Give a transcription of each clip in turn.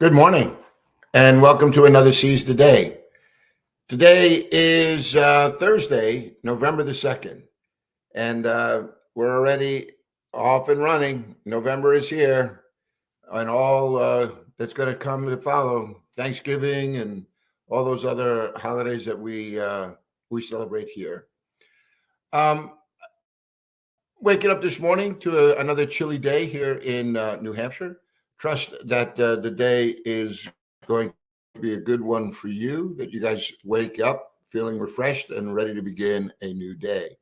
Good morning, and welcome to another Seize the Day. Today is Thursday, November the 2nd, and we're already off and running. November is here, and all that's going to come to follow, Thanksgiving and all those other holidays that we celebrate here. Um, Waking up this morning to another chilly day here in New Hampshire. Trust that the day is going to be a good one for you, that you guys wake up feeling refreshed and ready to begin a new day.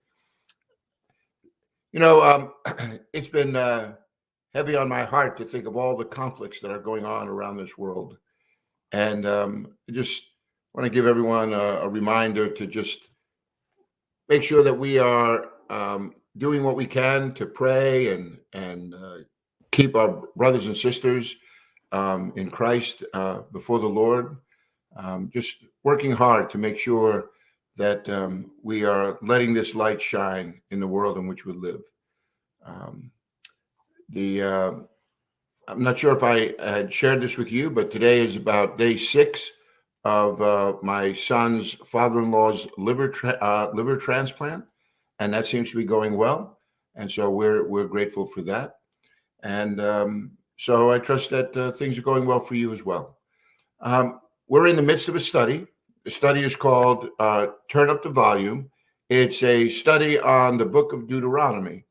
You know, it's been heavy on my heart to think of all the conflicts that are going on around this world. And I just want to give everyone a reminder to just make sure that we are doing what we can to pray and keep our brothers and sisters in Christ before the Lord. Just working hard to make sure that we are letting this light shine in the world in which we live. Um, the I'm not sure if I had shared this with you, but today is about day 6 of my son's father-in-law's liver transplant, and that seems to be going well. And so we're grateful for that. And so I trust that things are going well for you as well. We're in the midst of a study. The study is called Turn Up the Volume. It's a study on the book of Deuteronomy.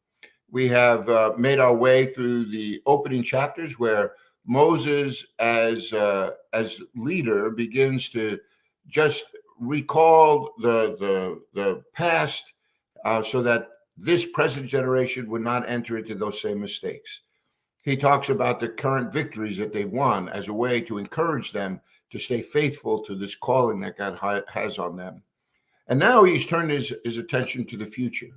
We have made our way through the opening chapters where Moses, as leader, begins to just recall the past, so that this present generation would not enter into those same mistakes. He talks about the current victories that they've won as a way to encourage them to stay faithful to this calling that God has on them. And now he's turned his attention to the future.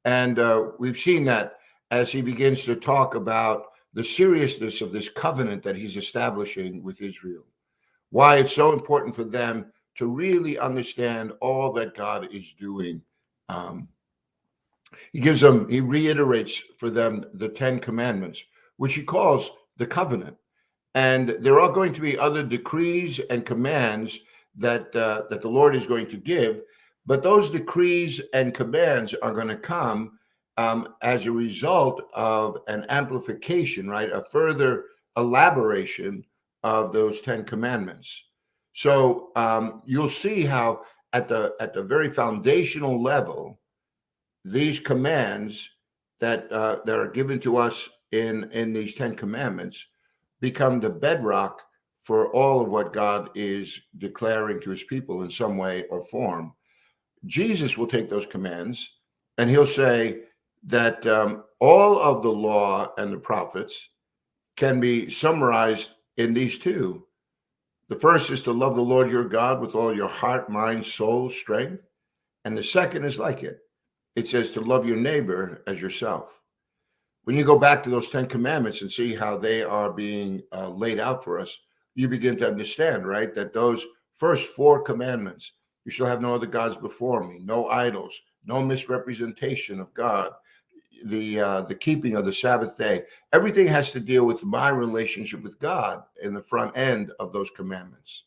And we've seen that as he begins to talk about the seriousness of this covenant that he's establishing with Israel, why it's so important for them to really understand all that God is doing. He reiterates for them the 10 commandments, which he calls the covenant. And there are going to be other decrees and commands that the Lord is going to give. But those decrees and commands are going to come as a result of an amplification, right? A further elaboration of those 10 commandments. So you'll see how at the very foundational level, these commands that are given to us in these 10 commandments become the bedrock for all of what God is declaring to his people in some way or form. Jesus will take those commands and he'll say that all of the law and the prophets can be summarized in these two. The first is to love the Lord your God with all your heart, mind, soul, strength. And the second is like it. It says to love your neighbor as yourself. When you go back to those 10 commandments and see how they are being laid out for us, you begin to understand, right, that those first 4 commandments, you shall have no other gods before me, no idols, no misrepresentation of God, the keeping of the Sabbath day, everything has to deal with my relationship with God in the front end of those commandments.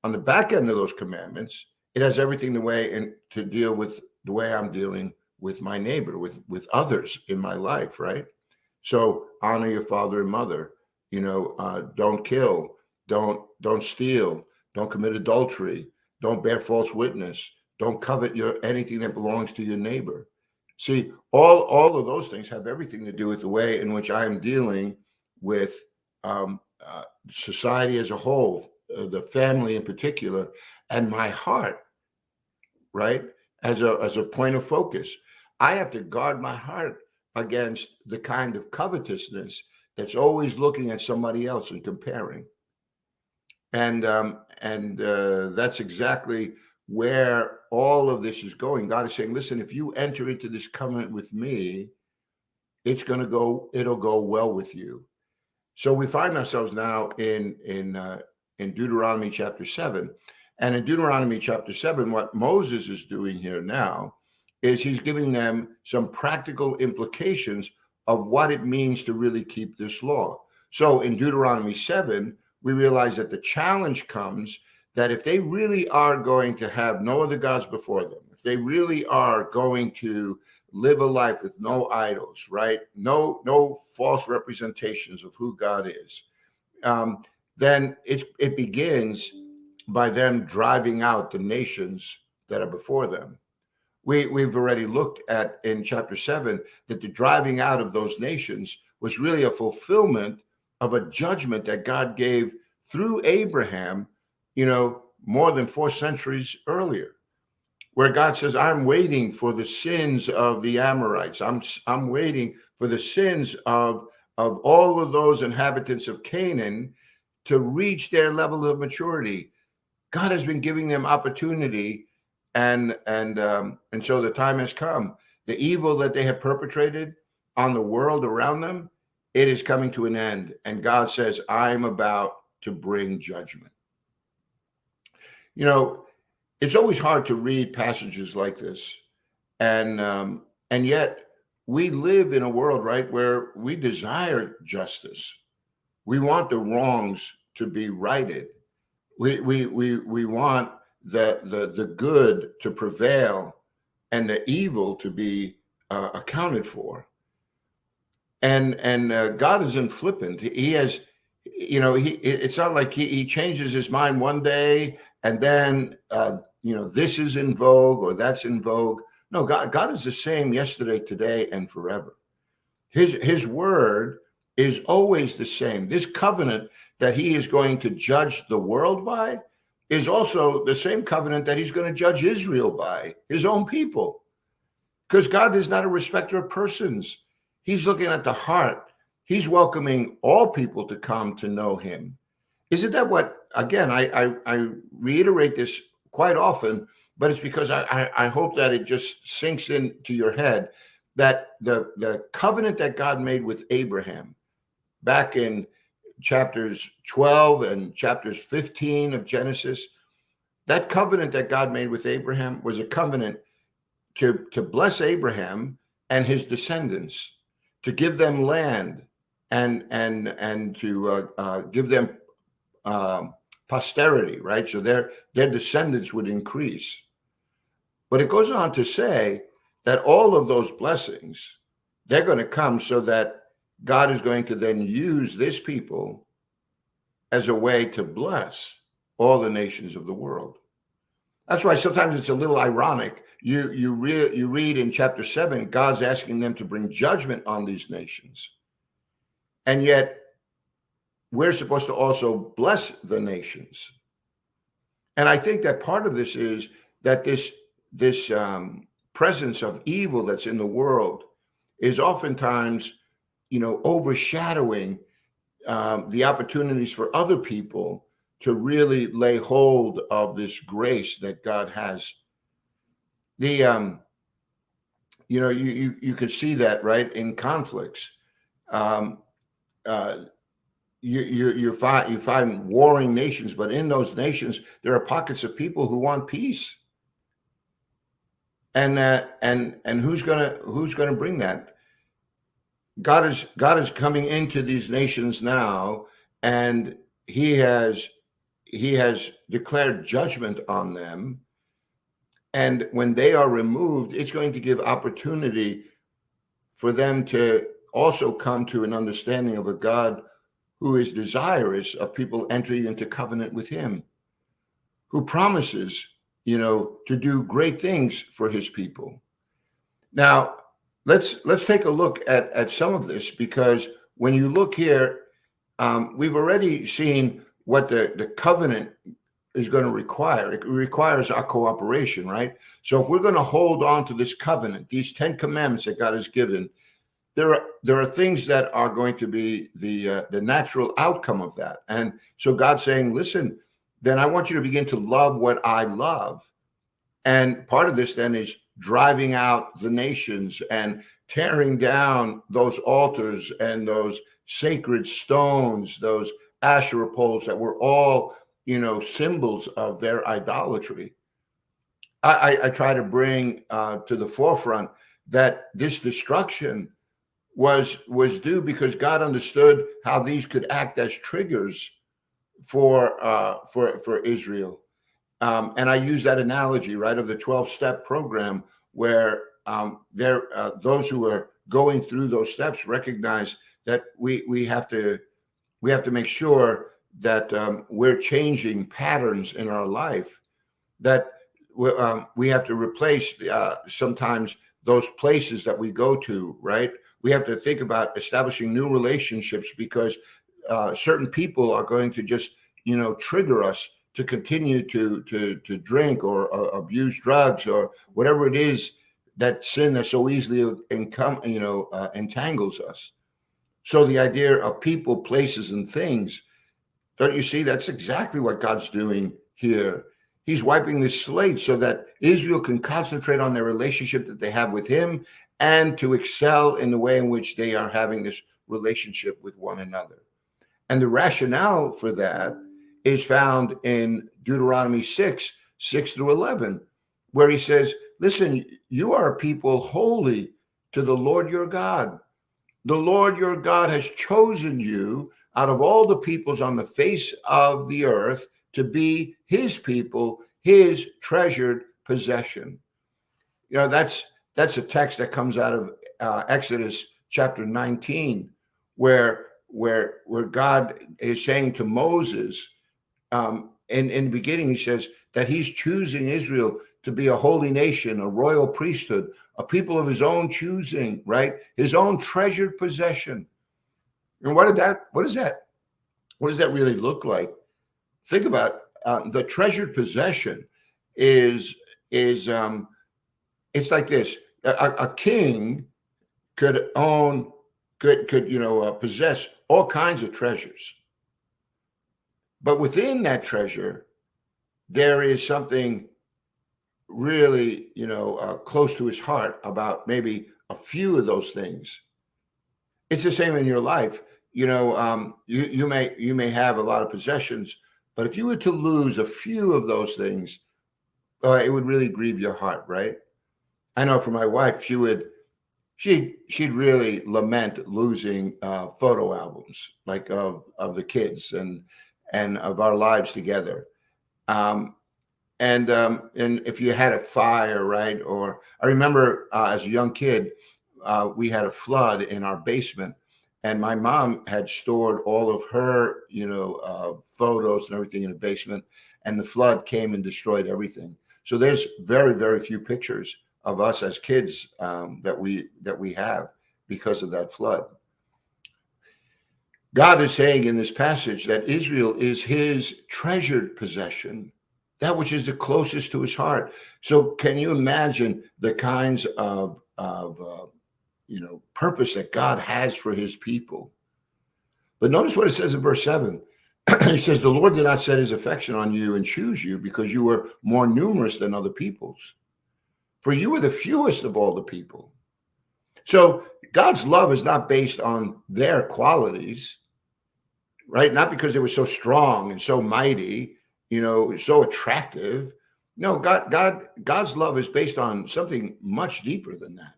On the back end of those commandments, it has everything to deal with the way I'm dealing with my neighbor, with others in my life, right? So honor your father and mother. Don't kill, don't steal, don't commit adultery, don't bear false witness, don't covet anything that belongs to your neighbor. See, all of those things have everything to do with the way in which I am dealing with society as a whole, the family in particular, and my heart, right? As a point of focus. I have to guard my heart against the kind of covetousness that's always looking at somebody else and comparing. And that's exactly where all of this is going. God is saying, listen, if you enter into this covenant with me, it'll go well with you. So we find ourselves now in Deuteronomy chapter 7. And in Deuteronomy chapter 7, what Moses is doing here now is he's giving them some practical implications of what it means to really keep this law. So in Deuteronomy 7, we realize that the challenge comes that if they really are going to have no other gods before them, if they really are going to live a life with no idols, right? No false representations of who God is, then it begins by them driving out the nations that are before them. We've already looked at in chapter 7 that the driving out of those nations was really a fulfillment of a judgment that God gave through Abraham, more than 4 centuries earlier, where God says, I'm waiting for the sins of the Amorites. I'm waiting for the sins of all of those inhabitants of Canaan to reach their level of maturity. God has been giving them opportunity, and so the time has come. The evil that they have perpetrated on the world around them, it is coming to an end. And God says, I'm about to bring judgment. It's always hard to read passages like this, and yet we live in a world, right, where we desire justice. We want the wrongs to be righted. We want the good to prevail and the evil to be accounted for. And God isn't flippant. He has, it's not like he changes his mind one day and then this is in vogue or that's in vogue. No, God is the same yesterday, today, and forever. His word is always the same. This covenant that he is going to judge the world by is also the same covenant that he's going to judge Israel by, his own people. Because God is not a respecter of persons. He's looking at the heart. He's welcoming all people to come to know him. Isn't that what, again, I reiterate this quite often, but it's because I hope that it just sinks into your head that the covenant that God made with Abraham back in chapters 12 and chapters 15 of Genesis, that covenant that God made with Abraham was a covenant to bless Abraham and his descendants, to give them land and to give them posterity, right? So their descendants would increase. But it goes on to say that all of those blessings, they're going to come so that God is going to then use this people as a way to bless all the nations of the world. That's why sometimes it's a little ironic. You read in chapter 7, God's asking them to bring judgment on these nations. And yet we're supposed to also bless the nations. And I think that part of this is that this presence of evil that's in the world is oftentimes, overshadowing the opportunities for other people to really lay hold of this grace that God has. You could see that, right, in conflicts. You find warring nations, but in those nations there are pockets of people who want peace. And who's gonna bring that? God is coming into these nations now, and he has declared judgment on them. And when they are removed, it's going to give opportunity for them to also come to an understanding of a God who is desirous of people entering into covenant with him, who promises, to do great things for his people. Now, let's take a look at some of this, because when you look here, we've already seen what the covenant is going to require. It requires our cooperation, right? So if we're going to hold on to this covenant, these 10 commandments that God has given, there are things that are going to be the natural outcome of that. And so God's saying, listen, then I want you to begin to love what I love. And part of this then is driving out the nations and tearing down those altars and those sacred stones, those Asherah poles that were all, symbols of their idolatry. I try to bring to the forefront that this destruction was due because God understood how these could act as triggers for Israel. And I use that analogy, right, of the 12-step program, where those who are going through those steps recognize that we have to make sure that we're changing patterns in our life, that we have to replace sometimes those places that we go to, right? We have to think about establishing new relationships, because certain people are going to just, trigger us to continue to drink or abuse drugs or whatever it is, that sin that so easily entangles us. So the idea of people, places, and things, don't you see? That's exactly what God's doing here. He's wiping the slate so that Israel can concentrate on their relationship that they have with him, and to excel in the way in which they are having this relationship with one another. And the rationale for that is found in Deuteronomy 6 through 11, where he says, listen, you are a people holy to the Lord your God. The Lord your God has chosen you out of all the peoples on the face of the earth to be his people, his treasured possession. That's a text that comes out of Exodus chapter 19, where God is saying to Moses, in the beginning, he says that he's choosing Israel to be a holy nation, a royal priesthood, a people of his own choosing, right? His own treasured possession. And what does that really look like? Think about the treasured possession is it's like this. A king could possess all kinds of treasures. But within that treasure, there is something really, close to his heart about maybe a few of those things. It's the same in your life. You may have a lot of possessions, but if you were to lose a few of those things, it would really grieve your heart, right? I know for my wife, she'd really lament losing photo albums, like of the kids and of our lives together. And if you had a fire, right? Or I remember as a young kid, we had a flood in our basement, and my mom had stored all of her, photos and everything in the basement, and the flood came and destroyed everything. So there's very, very few pictures of us as kids that we have because of that flood. God is saying in this passage that Israel is his treasured possession, that which is the closest to his heart. So can you imagine the kinds of purpose that God has for his people? But notice what it says in verse 7. He says, the Lord did not set his affection on you and choose you because you were more numerous than other peoples, for you were the fewest of all the people. So God's love is not based on their qualities, right? Not because they were so strong and so mighty, so attractive. No, God's love is based on something much deeper than that.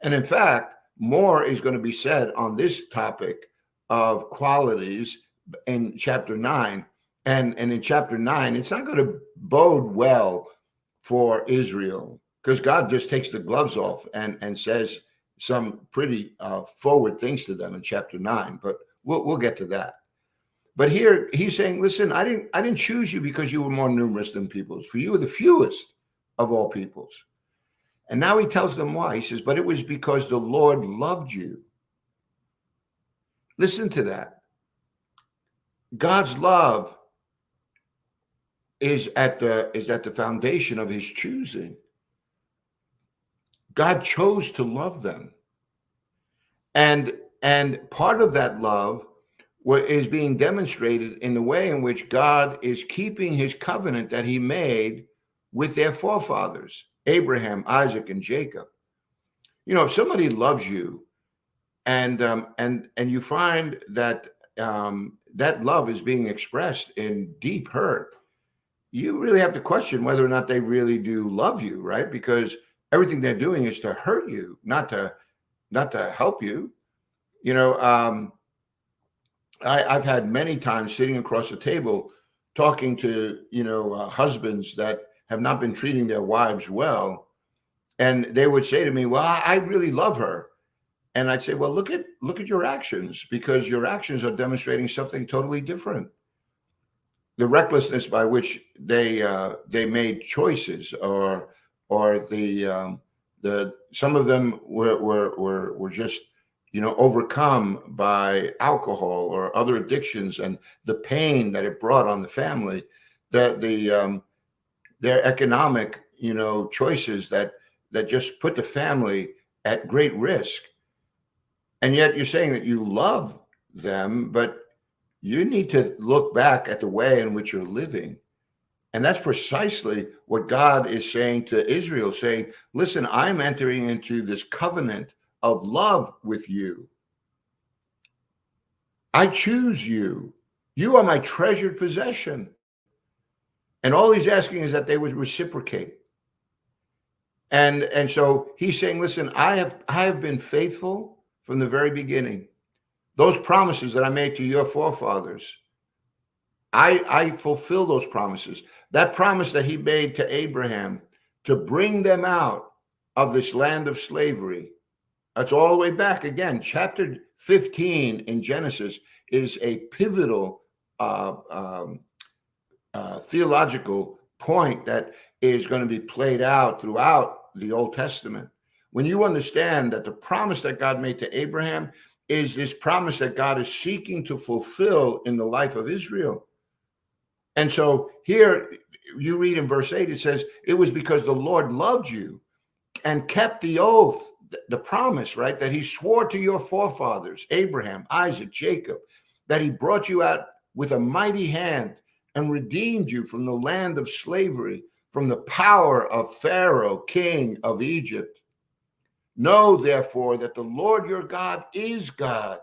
And in fact, more is going to be said on this topic of qualities in chapter 9. And in chapter 9, it's not going to bode well for Israel, because God just takes the gloves off and says some pretty forward things to them in chapter 9. But we'll get to that. But here he's saying, listen, I didn't choose you because you were more numerous than peoples, for you were the fewest of all peoples. And now he tells them why. He says, but it was because the Lord loved you. Listen to that. God's love is at the foundation of his choosing. God chose to love them. And part of that love is being demonstrated in the way in which God is keeping his covenant that he made with their forefathers, Abraham, Isaac, and Jacob. If somebody loves you and you find that that love is being expressed in deep hurt, you really have to question whether or not they really do love you, right? Because everything they're doing is to hurt you, not to help you. I've had many times sitting across the table talking to, husbands that have not been treating their wives well. And they would say to me, well, I really love her. And I'd say, well, look at your actions, because your actions are demonstrating something totally different. The recklessness by which they made choices, or the some of them were just overcome by alcohol or other addictions, and the pain that it brought on the family, their economic choices that just put the family at great risk. And yet you're saying that you love them, but you need to look back at the way in which you're living. And that's precisely what God is saying to Israel, saying, listen, I'm entering into this covenant of love with you. I choose you. You are my treasured possession. And all he's asking is that they would reciprocate. And so he's saying, listen, I have been faithful from the very beginning. Those promises that I made to your forefathers, I fulfill those promises. That promise that he made to Abraham to bring them out of this land of slavery. That's all the way back again. Chapter 15 in Genesis is a pivotal theological point that is going to be played out throughout the Old Testament. When you understand that the promise that God made to Abraham is this promise that God is seeking to fulfill in the life of Israel. And so here you read in verse 8, it says, it was because the Lord loved you and kept the oath, the promise, right, that he swore to your forefathers, Abraham, Isaac, Jacob, that he brought you out with a mighty hand and redeemed you from the land of slavery, from the power of Pharaoh, king of Egypt. Know, therefore, that the Lord your God is God.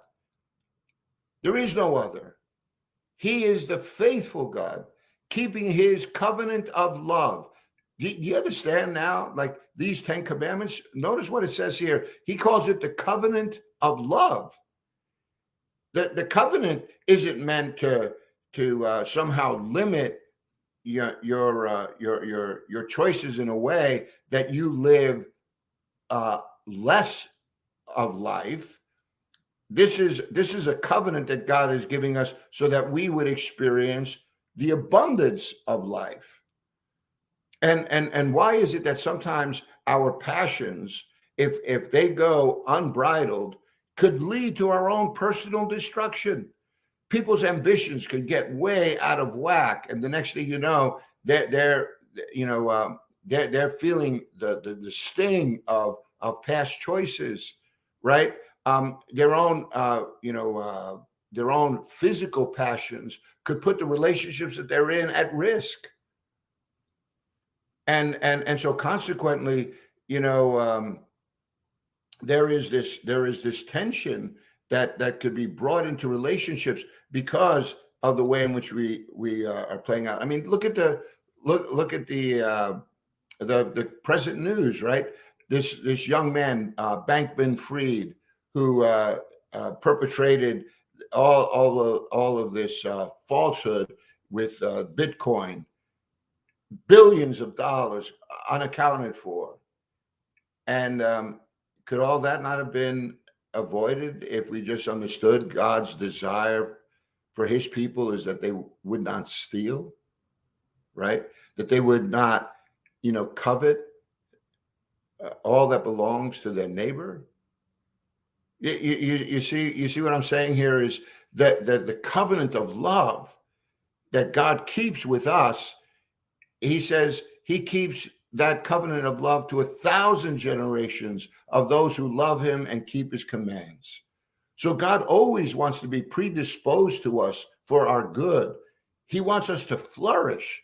There is no other. He is the faithful God, keeping his covenant of love. Do you understand now? Like these 10 commandments, notice what it says here. He calls it the covenant of love. The covenant isn't meant to somehow limit your choices in a way that you live less of life. This is a covenant that God is giving us so that we would experience the abundance of life. And why is it that sometimes our passions, if they go unbridled, could lead to our own personal destruction? People's ambitions could get way out of whack, and the next thing you know, they're feeling the sting of past choices, right? Their own physical passions could put the relationships that they're in at risk. And so consequently, there is this tension that could be brought into relationships because of the way in which we are playing out. I mean, look at the present news, right? This young man, Bankman-Fried, who perpetrated all of this falsehood with Bitcoin, billions of dollars unaccounted for. And could all that not have been avoided if we just understood God's desire for his people is that they would not steal, right? That they would not, covet all that belongs to their neighbor. You see what I'm saying here is that the covenant of love that God keeps with us, he says he keeps that covenant of love to 1,000 generations of those who love him and keep his commands. So God always wants to be predisposed to us for our good. He wants us to flourish.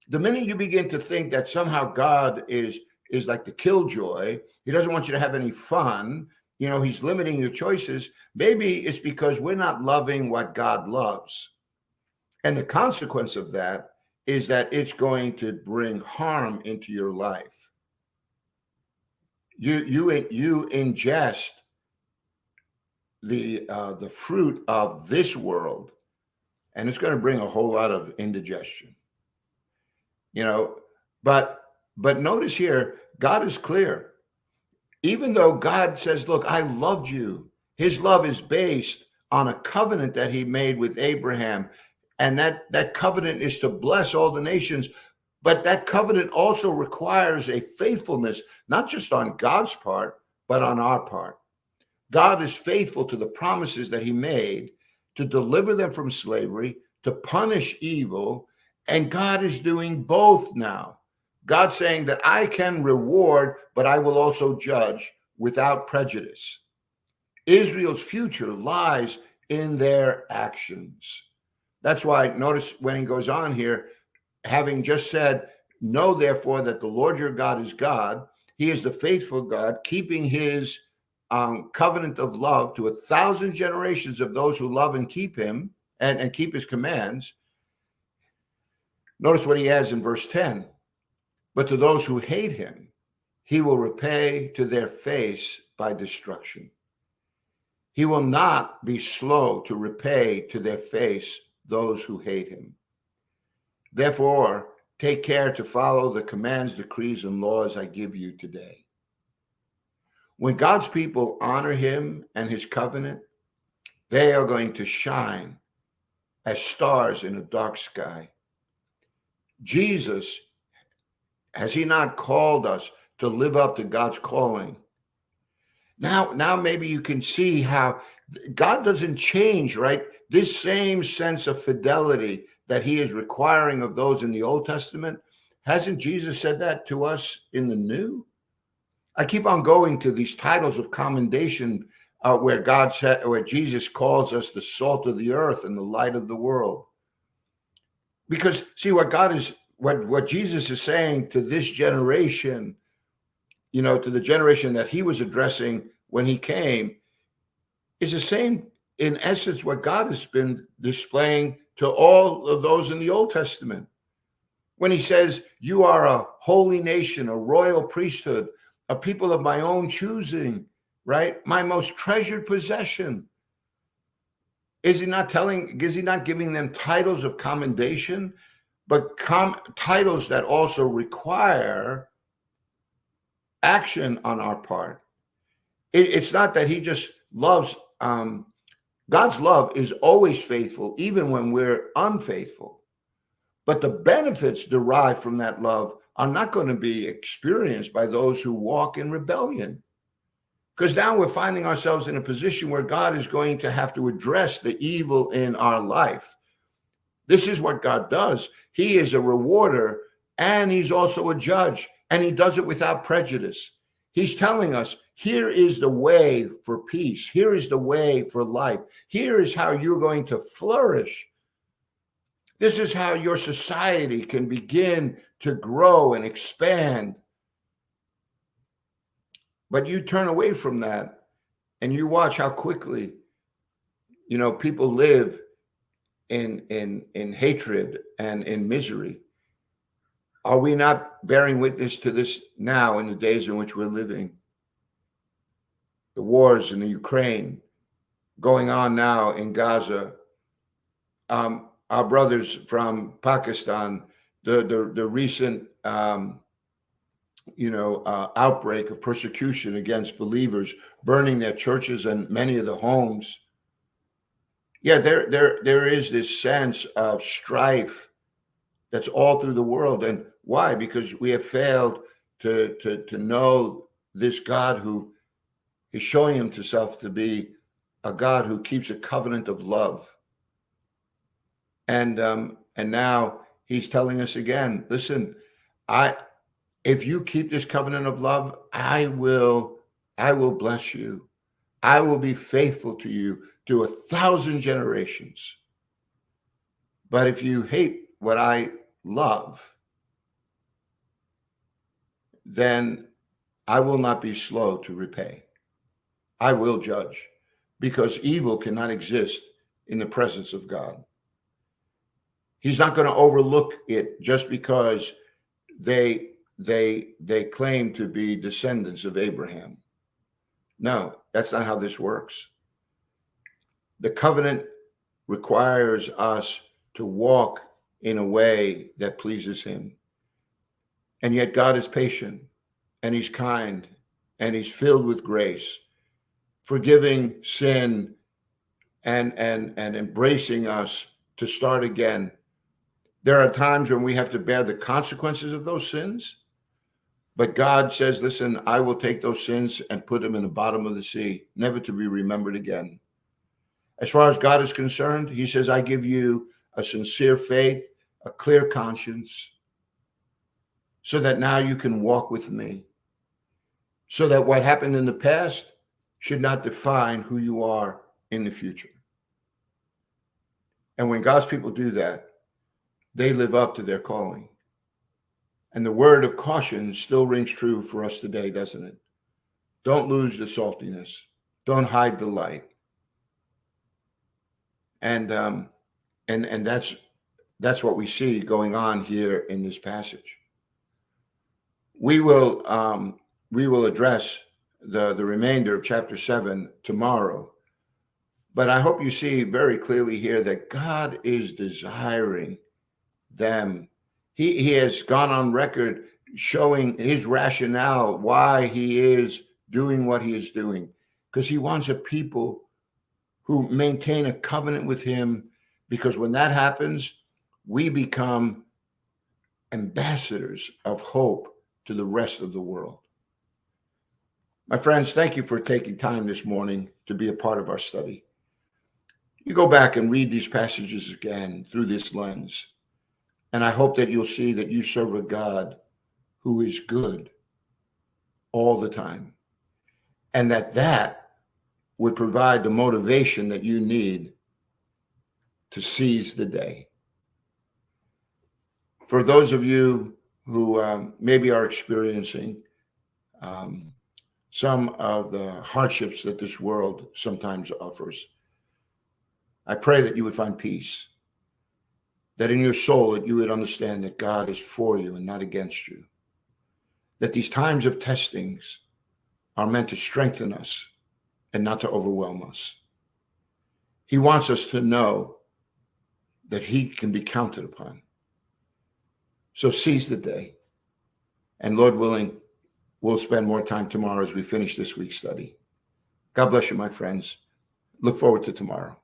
The minute you begin to think that somehow God is like the killjoy, he doesn't want you to have any fun, he's limiting your choices, maybe it's because we're not loving what God loves. And the consequence of that is that it's going to bring harm into your life. You ingest the fruit of this world, and it's going to bring a whole lot of indigestion. You know, but notice here, God is clear. Even though God says, look, I loved you, his love is based on a covenant that he made with Abraham. And that covenant is to bless all the nations. But that covenant also requires a faithfulness, not just on God's part, but on our part. God is faithful to the promises that he made to deliver them from slavery, to punish evil. And God is doing both now. God's saying that I can reward, but I will also judge without prejudice. Israel's future lies in their actions. That's why, notice when he goes on here, having just said, know therefore that the Lord your God is God. He is the faithful God, keeping his covenant of love to 1,000 generations of those who love and keep him and keep his commands. Notice what he has in verse 10. But to those who hate him, he will repay to their face by destruction. He will not be slow to repay to their face those who hate him. Therefore, take care to follow the commands, decrees, and laws I give you today. When God's people honor him and his covenant, they are going to shine as stars in a dark sky. Jesus, has he not called us to live up to God's calling? Now maybe you can see how God doesn't change, right? This same sense of fidelity that he is requiring of those in the Old Testament, hasn't Jesus said that to us in the New? I keep on going to these titles of commendation where God said, where Jesus calls us the salt of the earth and the light of the world. Because see, what Jesus is saying to this generation, to the generation that he was addressing when he came, is the same, in essence, what God has been displaying to all of those in the Old Testament. When he says, you are a holy nation, a royal priesthood, a people of my own choosing, right? My most treasured possession. Is he not giving them titles of commendation, but titles that also require action on our part? It's not that he just loves, God's love is always faithful, even when we're unfaithful. But the benefits derived from that love are not going to be experienced by those who walk in rebellion. Because now we're finding ourselves in a position where God is going to have to address the evil in our life. This is what God does. He is a rewarder, and he's also a judge, and he does it without prejudice. He's telling us, here is the way for peace. Here is the way for life. Here is how you're going to flourish. This is how your society can begin to grow and expand. But you turn away from that and you watch how quickly, people live in hatred and in misery. Are we not bearing witness to this now in the days in which we're living? The wars in the Ukraine going on now in Gaza. Our brothers from Pakistan, the recent outbreak of persecution against believers, burning their churches and many of the homes. Yeah, there is this sense of strife that's all through the world. And why? Because we have failed to know this God who is showing himself to be a God who keeps a covenant of love. And now he's telling us again, listen, if you keep this covenant of love, I will bless you. I will be faithful to you to 1,000 generations. But if you hate what I love, then I will not be slow to repay. I will judge, because evil cannot exist in the presence of God. He's not going to overlook it just because they claim to be descendants of Abraham. No, that's not how this works. The covenant requires us to walk in a way that pleases him. And yet God is patient, and he's kind, and he's filled with grace, forgiving sin and embracing us to start again. There are times when we have to bear the consequences of those sins, but God says, listen, I will take those sins and put them in the bottom of the sea, never to be remembered again. As far as God is concerned, he says, I give you a sincere faith, a clear conscience, so that now you can walk with me, so that what happened in the past should not define who you are in the future. And when God's people do that, they live up to their calling. And the word of caution still rings true for us today, doesn't it? Don't lose the saltiness. Don't hide the light. And that's what we see going on here in this passage. We will address the remainder of chapter 7 tomorrow. But I hope you see very clearly here that God is desiring them. He has gone on record showing his rationale why he is doing what he is doing, because he wants a people who maintain a covenant with him, because when that happens, we become ambassadors of hope to the rest of the world. My friends, thank you for taking time this morning to be a part of our study. You go back and read these passages again through this lens, and I hope that you'll see that you serve a God who is good all the time, and that would provide the motivation that you need to seize the day. For those of you who maybe are experiencing some of the hardships that this world sometimes offers, I pray that you would find peace, that in your soul that you would understand that God is for you and not against you, that these times of testings are meant to strengthen us and not to overwhelm us. He wants us to know that he can be counted upon. So seize the day. And Lord willing, we'll spend more time tomorrow as we finish this week's study. God bless you, my friends. Look forward to tomorrow.